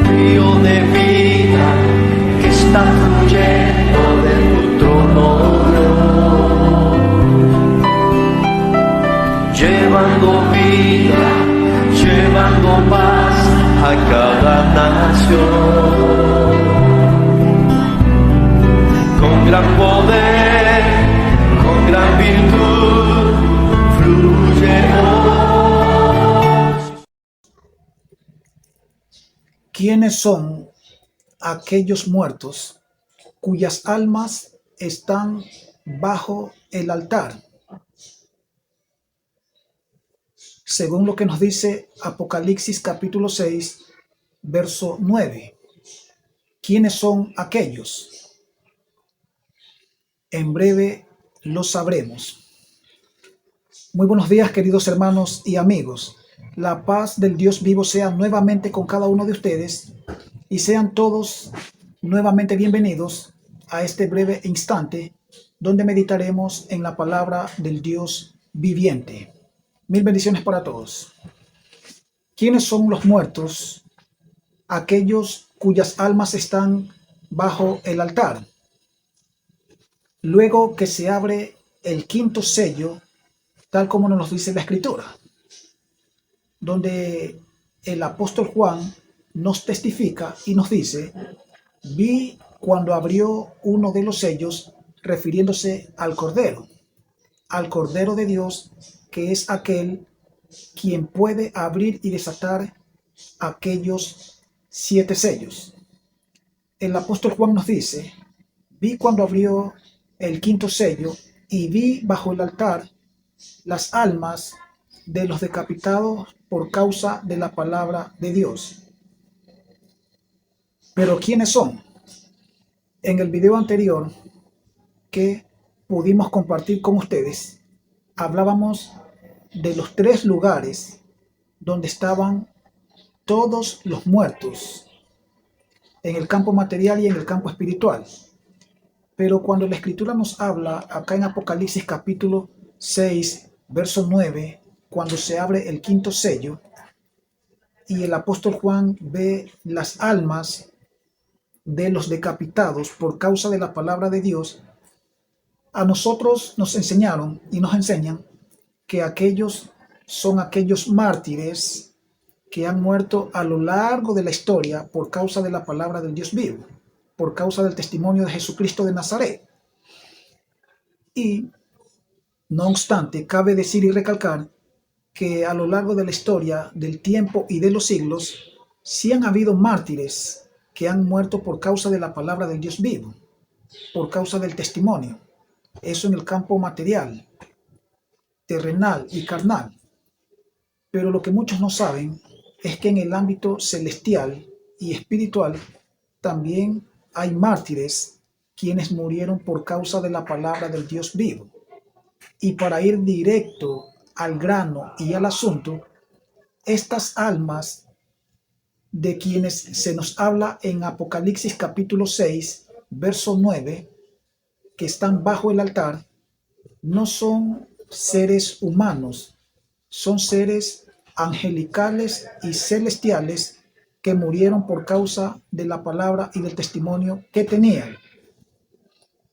río de vida que está fluyendo de tu trono, llevando vida, llevando paz a cada nación. Con gran poder, con gran virtud, fluye hoy. ¿Quiénes son aquellos muertos cuyas almas están bajo el altar? Según lo que nos dice Apocalipsis capítulo 6, verso 9. ¿Quiénes son aquellos? En breve lo sabremos. Muy buenos días, queridos hermanos y amigos. La paz del Dios vivo sea nuevamente con cada uno de ustedes y sean todos nuevamente bienvenidos a este breve instante donde meditaremos en la palabra del Dios viviente. Mil bendiciones para todos. ¿Quiénes son los muertos? Aquellos cuyas almas están bajo el altar. Luego que se abre el quinto sello, tal como nos dice la Escritura, donde el apóstol Juan nos testifica y nos dice: vi cuando abrió uno de los sellos, refiriéndose al Cordero de Dios, que es aquel quien puede abrir y desatar aquellos 7 sellos. El apóstol Juan nos dice: vi cuando abrió el quinto sello y vi bajo el altar las almas de los decapitados por causa de la palabra de Dios. Pero ¿quiénes son? En el video anterior que pudimos compartir con ustedes, hablábamos de los 3 lugares donde estaban todos los muertos, en el campo material y en el campo espiritual. Pero cuando la Escritura nos habla acá en Apocalipsis capítulo 6, verso 9, cuando se abre el quinto sello y el apóstol Juan ve las almas de los decapitados por causa de la palabra de Dios, a nosotros nos enseñaron y nos enseñan que aquellos son aquellos mártires que han muerto a lo largo de la historia por causa de la palabra del Dios vivo, por causa del testimonio de Jesucristo de Nazaret. Y, no obstante, cabe decir y recalcar que a lo largo de la historia, del tiempo y de los siglos, sí han habido mártires que han muerto por causa de la palabra del Dios vivo, por causa del testimonio. Eso en el campo material, terrenal y carnal. Pero lo que muchos no saben es que en el ámbito celestial y espiritual también hay mártires quienes murieron por causa de la palabra del Dios vivo. Y para ir directo al grano y al asunto, estas almas de quienes se nos habla en Apocalipsis capítulo 6, verso 9, que están bajo el altar, no son seres humanos, son seres angelicales y celestiales que murieron por causa de la palabra y del testimonio que tenían.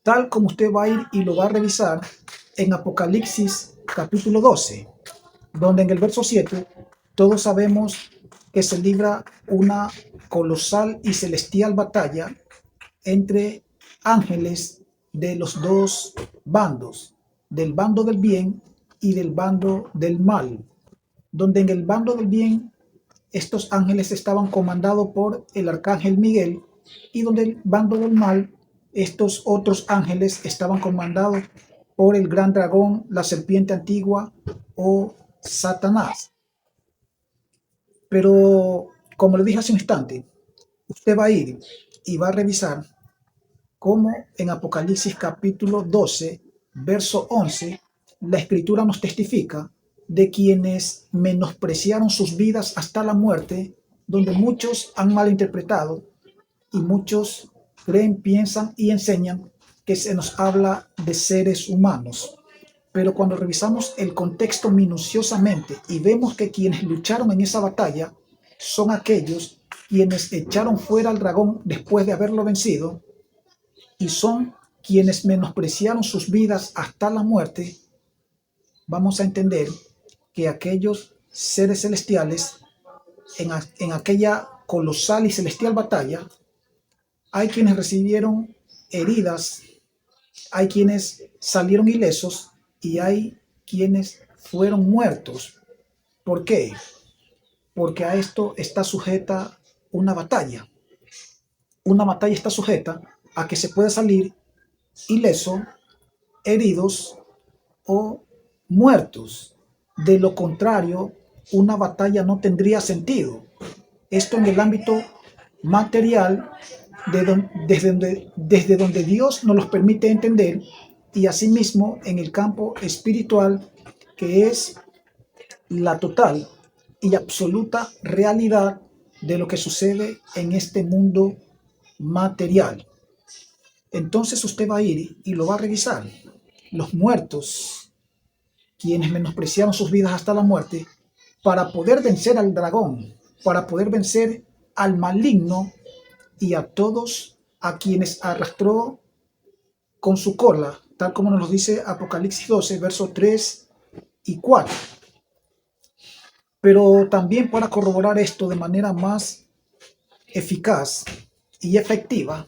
Tal como usted va a ir y lo va a revisar en Apocalipsis capítulo 12, donde en el verso 7 todos sabemos que se libra una colosal y celestial batalla entre ángeles de los 2 bandos, del bando del bien y del bando del mal, donde en el bando del bien estos ángeles estaban comandados por el arcángel Miguel, y donde el bando del mal estos otros ángeles estaban comandados por el gran dragón, la serpiente antigua o Satanás. Pero como le dije hace un instante, usted va a ir y va a revisar cómo en Apocalipsis capítulo 12, verso 11, la Escritura nos testifica de quienes menospreciaron sus vidas hasta la muerte, donde muchos han malinterpretado y muchos creen, piensan y enseñan que se nos habla de seres humanos. Pero cuando revisamos el contexto minuciosamente y vemos que quienes lucharon en esa batalla son aquellos quienes echaron fuera al dragón después de haberlo vencido, y son quienes menospreciaron sus vidas hasta la muerte, vamos a entender que aquellos seres celestiales en aquella colosal y celestial batalla, hay quienes recibieron heridas, hay quienes salieron ilesos y hay quienes fueron muertos. ¿Por qué? Porque a esto está sujeta una batalla. Una batalla está sujeta a que se puede salir ileso, heridos o muertos. De lo contrario, una batalla no tendría sentido. Esto en el ámbito material, desde donde Dios nos los permite entender, y asimismo en el campo espiritual, que es la total y absoluta realidad de lo que sucede en este mundo material. Entonces usted va a ir y lo va a revisar. Los muertos, quienes menospreciaron sus vidas hasta la muerte, para poder vencer al dragón, para poder vencer al maligno y a todos a quienes arrastró con su cola, tal como nos lo dice Apocalipsis 12, versos 3 y 4. Pero también para corroborar esto de manera más eficaz y efectiva,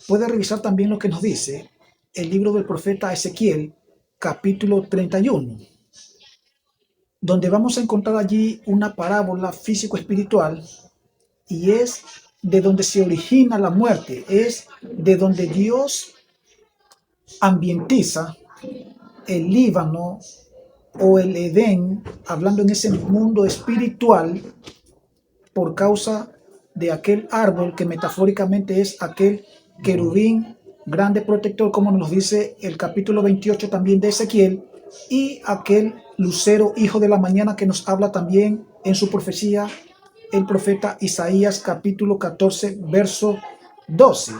puede revisar también lo que nos dice el libro del profeta Ezequiel, capítulo 31, donde vamos a encontrar allí una parábola físico-espiritual, y es de donde se origina la muerte, es de donde Dios ambientiza el Líbano o el Edén, hablando en ese mundo espiritual, por causa de aquel árbol que metafóricamente es aquel querubín grande protector, como nos dice el capítulo 28 también de Ezequiel, y aquel lucero hijo de la mañana que nos habla también en su profecía el profeta Isaías capítulo 14 verso 12.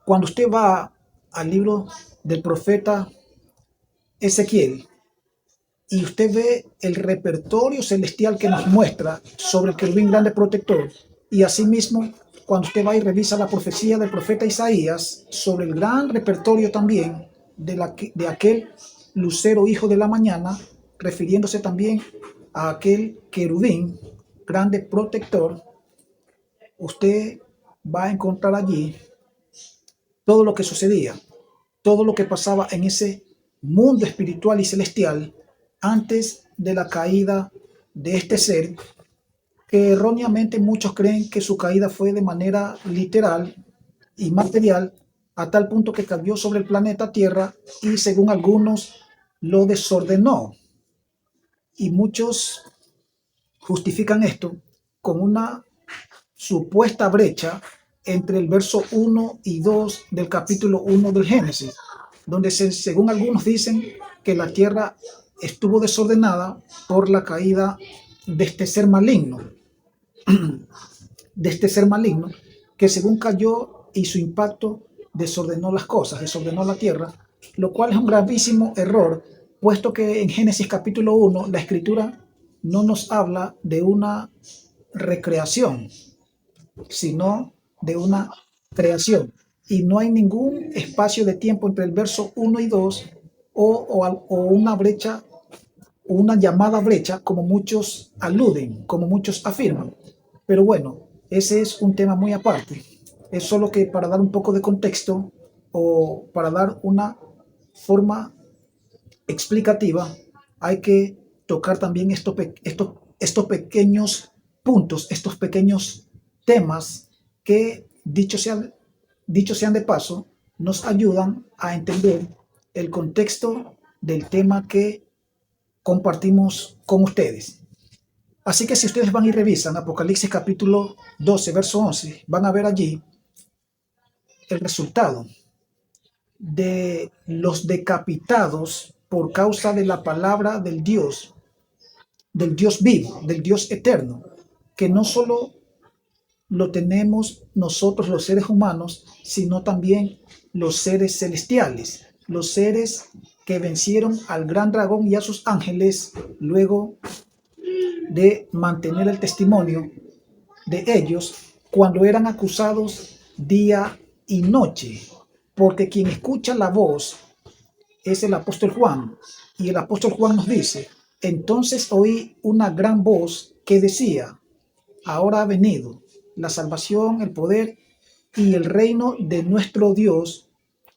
Cuando usted va al libro del profeta Ezequiel y usted ve el repertorio celestial que nos muestra sobre el querubín grande protector, y asimismo cuando usted va y revisa la profecía del profeta Isaías sobre el gran repertorio también de aquel lucero hijo de la mañana, refiriéndose también a aquel querubín grande protector, usted va a encontrar allí todo lo que sucedía, todo lo que pasaba en ese mundo espiritual y celestial antes de la caída de este ser, que erróneamente muchos creen que su caída fue de manera literal y material, a tal punto que cayó sobre el planeta Tierra y según algunos lo desordenó. Y muchos justifican esto con una supuesta brecha entre el verso 1 y 2 del capítulo 1 del Génesis, donde según algunos dicen que la tierra estuvo desordenada por la caída de este ser maligno, que según cayó y su impacto desordenó las cosas, desordenó la tierra, lo cual es un gravísimo error, puesto que en Génesis capítulo 1 la escritura no nos habla de una recreación, sino de una creación. Y no hay ningún espacio de tiempo entre el verso 1 y 2 o una brecha, una llamada brecha, como muchos aluden, como muchos afirman. Pero bueno, ese es un tema muy aparte. Es solo que para dar un poco de contexto o para dar una forma explicativa, hay que tocar también estos pequeños puntos, estos pequeños temas que, dicho sean de paso, nos ayudan a entender el contexto del tema que compartimos con ustedes. Así que si ustedes van y revisan Apocalipsis capítulo 12, verso 11, van a ver allí el resultado de los decapitados por causa de la palabra del Dios vivo, del Dios eterno, que no solo lo tenemos nosotros los seres humanos, sino también los seres celestiales, los seres que vencieron al gran dragón y a sus ángeles luego de mantener el testimonio de ellos cuando eran acusados día y noche, porque quien escucha la voz es el apóstol Juan. Y el apóstol Juan nos dice: entonces oí una gran voz que decía: ahora ha venido la salvación, el poder y el reino de nuestro Dios.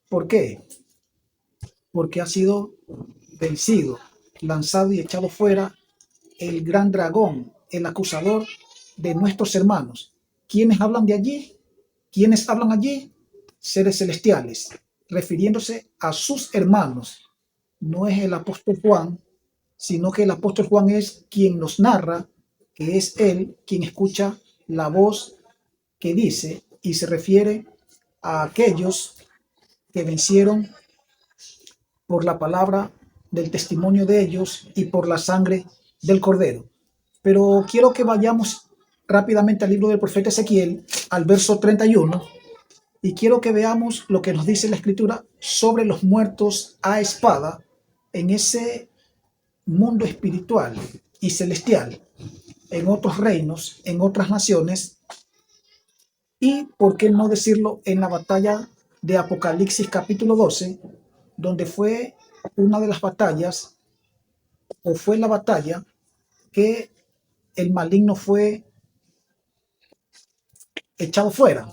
¿Por qué? Porque ha sido vencido, lanzado y echado fuera el gran dragón, el acusador de nuestros hermanos. ¿Quiénes hablan de allí? ¿Quiénes hablan allí? Seres celestiales, refiriéndose a sus hermanos. No es el apóstol Juan, sino que el apóstol Juan es quien nos narra que es él quien escucha la voz que dice, y se refiere a aquellos que vencieron por la palabra del testimonio de ellos y por la sangre del Cordero. Pero quiero que vayamos rápidamente al libro del profeta Ezequiel, al verso 31, y quiero que veamos lo que nos dice la Escritura sobre los muertos a espada en ese mundo espiritual y celestial, en otros reinos, en otras naciones, y por qué no decirlo en la batalla de Apocalipsis capítulo 12, donde fue una de las batallas, o fue la batalla que el maligno fue echado fuera,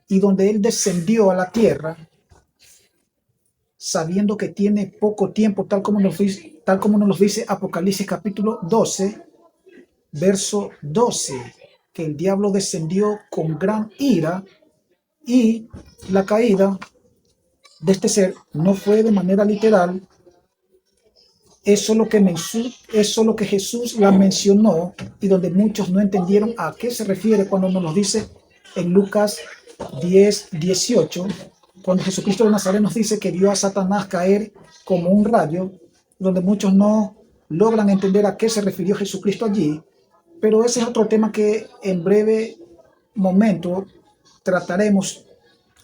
y donde él descendió a la tierra sabiendo que tiene poco tiempo, tal como nos lo dice Apocalipsis capítulo 12, verso 12, que el diablo descendió con gran ira, y la caída de este ser no fue de manera literal. Eso es lo que Jesús la mencionó, y donde muchos no entendieron a qué se refiere cuando nos lo dice en Lucas 10:18, cuando Jesucristo de Nazaret nos dice que vio a Satanás caer como un rayo, donde muchos no logran entender a qué se refirió Jesucristo allí. Pero ese es otro tema que en breve momento trataremos,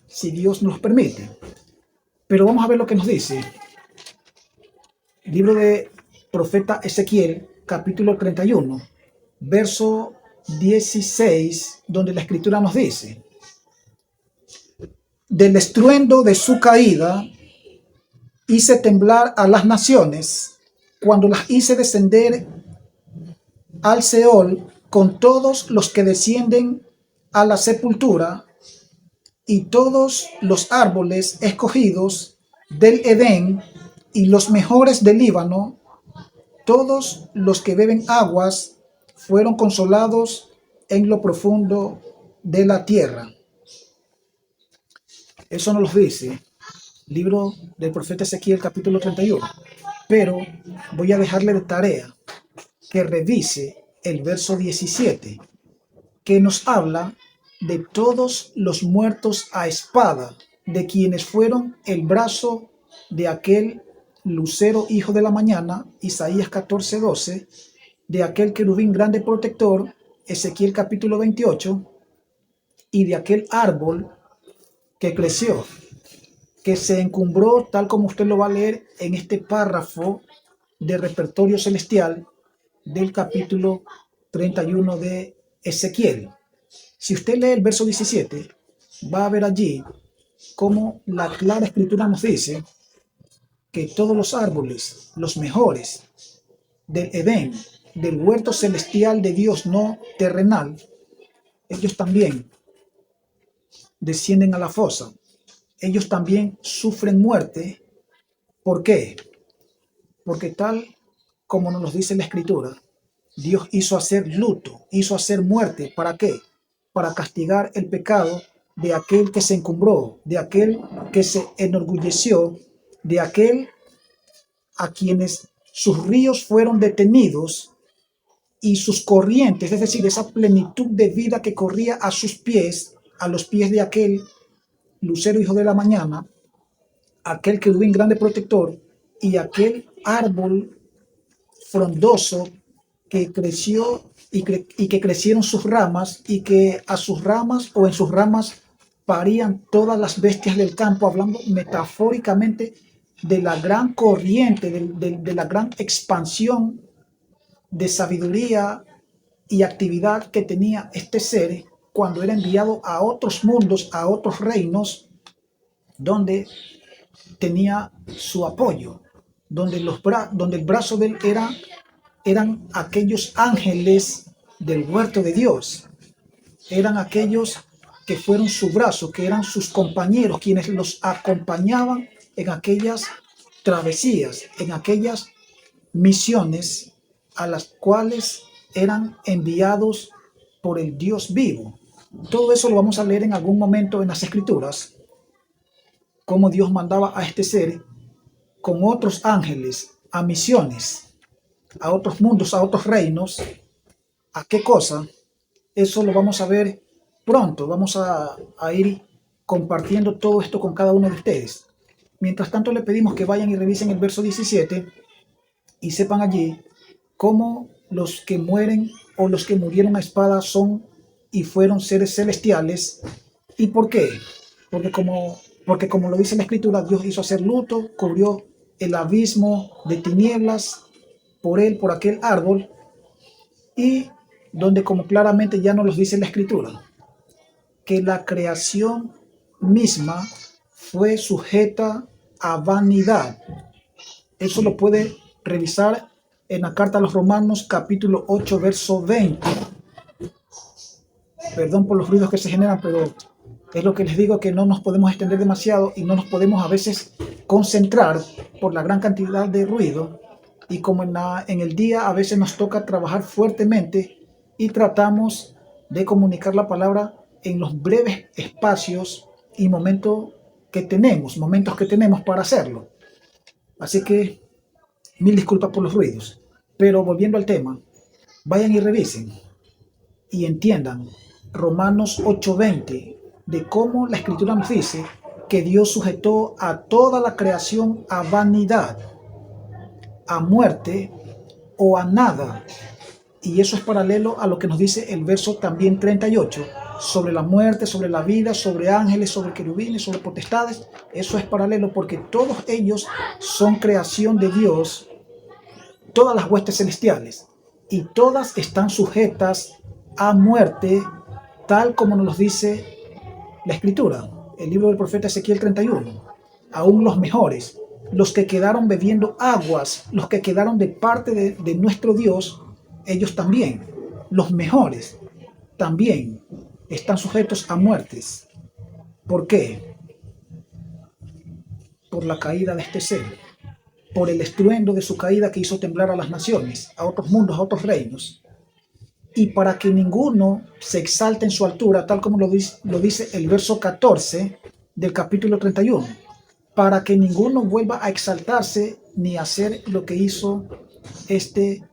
si Dios nos permite. Pero vamos a ver lo que nos dice libro de profeta Ezequiel, capítulo 31, verso 16, donde la escritura nos dice: del estruendo de su caída hice temblar a las naciones, cuando las hice descender al Seol con todos los que descienden a la sepultura, y todos los árboles escogidos del Edén y los mejores del Líbano, todos los que beben aguas, fueron consolados en lo profundo de la tierra. Eso nos lo dice libro del profeta Ezequiel capítulo 31. Pero voy a dejarle de tarea que revise el verso 17, que nos habla de todos los muertos a espada, de quienes fueron el brazo de aquel lucero hijo de la mañana, Isaías 14:12, de aquel querubín grande protector, Ezequiel capítulo 28, y de aquel árbol que creció, que se encumbró, tal como usted lo va a leer en este párrafo de repertorio celestial del capítulo 31 de Ezequiel. Si usted lee el verso 17, va a ver allí cómo la clara escritura nos dice que todos los árboles, los mejores del Edén, del huerto celestial de Dios no terrenal, ellos también descienden a la fosa. Ellos también sufren muerte. ¿Por qué? Porque tal como nos dice la escritura, Dios hizo hacer luto, hizo hacer muerte. ¿Para qué? Para castigar el pecado de aquel que se encumbró, de aquel que se enorgulleció, de aquel a quienes sus ríos fueron detenidos y sus corrientes, es decir, esa plenitud de vida que corría a sus pies, a los pies de aquel lucero hijo de la mañana, aquel querubín grande protector y aquel árbol frondoso que creció y que crecieron sus ramas, y que a sus ramas o en sus ramas parían todas las bestias del campo, hablando metafóricamente de la gran corriente, de la gran expansión de sabiduría y actividad que tenía este ser cuando era enviado a otros mundos, a otros reinos, donde tenía su apoyo, donde el brazo de él eran aquellos ángeles del huerto de Dios, eran aquellos que fueron su brazo, que eran sus compañeros, quienes los acompañaban en aquellas travesías, en aquellas misiones a las cuales eran enviados por el Dios vivo. Todo eso lo vamos a leer en algún momento en las Escrituras, cómo Dios mandaba a este ser con otros ángeles a misiones, a otros mundos, a otros reinos. ¿A qué cosa? Eso lo vamos a ver pronto. Vamos a ir compartiendo todo esto con cada uno de ustedes. Mientras tanto, le pedimos que vayan y revisen el verso 17 y sepan allí cómo los que mueren o los que murieron a espada son y fueron seres celestiales. ¿Y por qué? Porque como lo dice la Escritura, Dios hizo hacer luto, cubrió el abismo de tinieblas por él, por aquel árbol, y donde como claramente ya nos lo dice la Escritura, que la creación misma fue sujeta a vanidad. Eso lo puede revisar en la carta a los Romanos capítulo 8 verso 20. Perdón por los ruidos que se generan, pero es lo que les digo, que no nos podemos extender demasiado y no nos podemos a veces concentrar por la gran cantidad de ruido. Y como en el día a veces nos toca trabajar fuertemente y tratamos de comunicar la palabra en los breves espacios y momentos que tenemos para hacerlo. Así que mil disculpas por los ruidos. Pero volviendo al tema, vayan y revisen y entiendan Romanos 8:20, de cómo la Escritura nos dice que Dios sujetó a toda la creación a vanidad, a muerte o a nada. Y eso es paralelo a lo que nos dice el verso también 38, sobre la muerte, sobre la vida, sobre ángeles, sobre querubines, sobre potestades. Eso es paralelo porque todos ellos son creación de Dios, todas las huestes celestiales, y todas están sujetas a muerte, tal como nos lo dice la Escritura, el libro del profeta Ezequiel 31. Aún los mejores, los que quedaron bebiendo aguas, los que quedaron de parte de nuestro Dios, ellos también, los mejores, también están sujetos a muertes. ¿Por qué? Por la caída de este ser, por el estruendo de su caída que hizo temblar a las naciones, a otros mundos, a otros reinos. Y para que ninguno se exalte en su altura, tal como lo dice el verso 14 del capítulo 31, para que ninguno vuelva a exaltarse ni a hacer lo que hizo este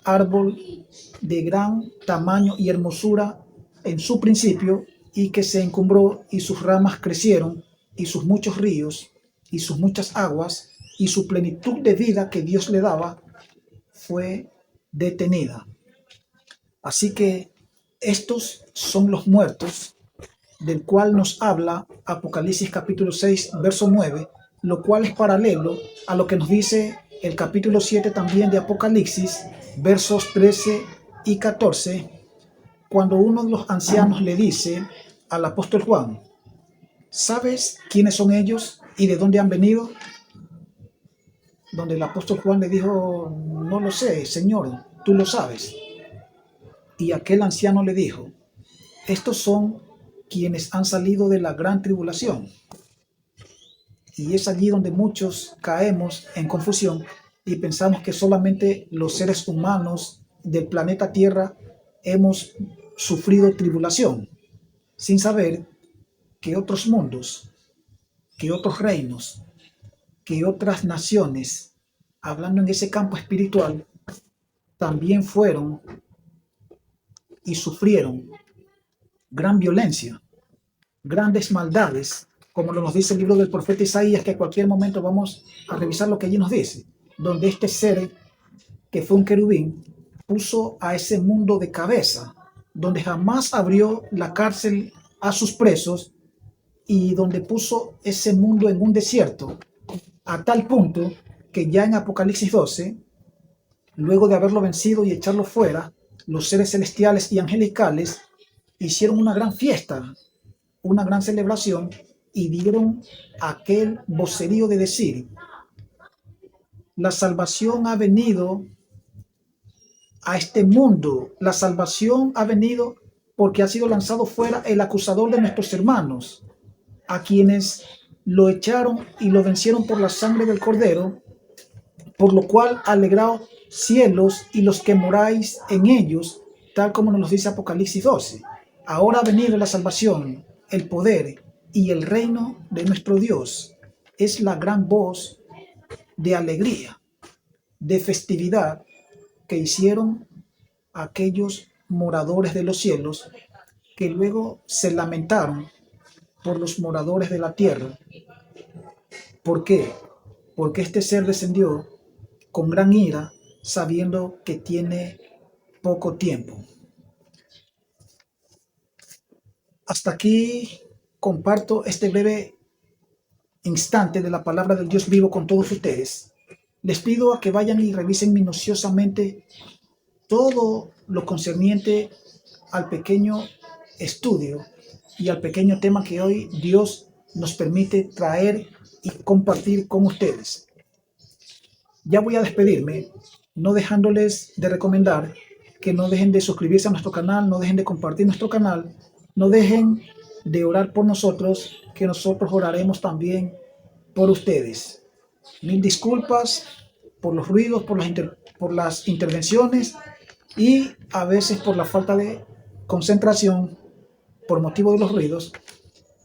árbol de gran tamaño y hermosura en su principio, y que se encumbró y sus ramas crecieron y sus muchos ríos y sus muchas aguas y su plenitud de vida que Dios le daba fue detenida. Así que estos son los muertos, del cual nos habla Apocalipsis capítulo 6 verso 9, lo cual es paralelo a lo que nos dice el capítulo 7 también de Apocalipsis, versos 13 y 14, cuando uno de los ancianos le dice al apóstol Juan: ¿sabes quiénes son ellos y de dónde han venido? Donde el apóstol Juan le dijo: no lo sé, Señor, tú lo sabes. Y aquel anciano le dijo: estos son quienes han salido de la gran tribulación. Y es allí donde muchos caemos en confusión y pensamos que solamente los seres humanos del planeta Tierra hemos sufrido tribulación, sin saber que otros mundos, que otros reinos, que otras naciones, hablando en ese campo espiritual, también fueron y sufrieron gran violencia, grandes maldades, como nos dice el libro del profeta Isaías, que a cualquier momento vamos a revisar lo que allí nos dice, donde este ser, que fue un querubín, puso a ese mundo de cabeza, donde jamás abrió la cárcel a sus presos y donde puso ese mundo en un desierto, a tal punto que ya en Apocalipsis 12, luego de haberlo vencido y echarlo fuera, los seres celestiales y angelicales hicieron una gran fiesta, una gran celebración y dieron aquel vocerío de decir: la salvación ha venido a este mundo, la salvación ha venido porque ha sido lanzado fuera el acusador de nuestros hermanos, a quienes lo echaron y lo vencieron por la sangre del Cordero, por lo cual alegraos cielos y los que moráis en ellos, tal como nos lo dice Apocalipsis 12. Ahora ha venido la salvación, el poder y el reino de nuestro Dios. Es la gran voz de alegría, de festividad que hicieron aquellos moradores de los cielos, que luego se lamentaron por los moradores de la tierra. ¿Por qué? Porque este ser descendió con gran ira, sabiendo que tiene poco tiempo. Hasta aquí comparto este breve instante de la palabra del Dios vivo con todos ustedes. Les pido a que vayan y revisen minuciosamente todo lo concerniente al pequeño estudio y al pequeño tema que hoy Dios nos permite traer y compartir con ustedes. Ya voy a despedirme, no dejándoles de recomendar que no dejen de suscribirse a nuestro canal, no dejen de compartir nuestro canal, no dejen de orar por nosotros, que nosotros oraremos también por ustedes. Mil disculpas por los ruidos, por las intervenciones y a veces por la falta de concentración por motivo de los ruidos,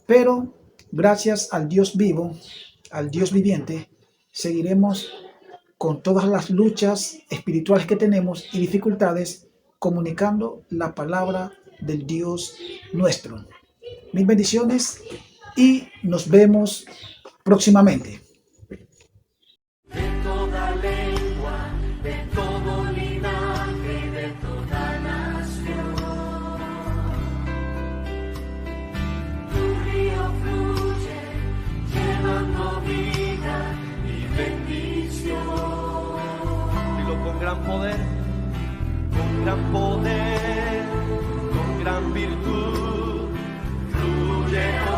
pero gracias al Dios vivo, al Dios viviente, seguiremos con todas las luchas espirituales que tenemos y dificultades, comunicando la palabra del Dios nuestro. Mil bendiciones y nos vemos próximamente. De toda lengua, de todo linaje, de toda nación. Tu río fluye, llevando vida y bendición. Dilo con gran poder, con gran poder, con gran virtud, fluye.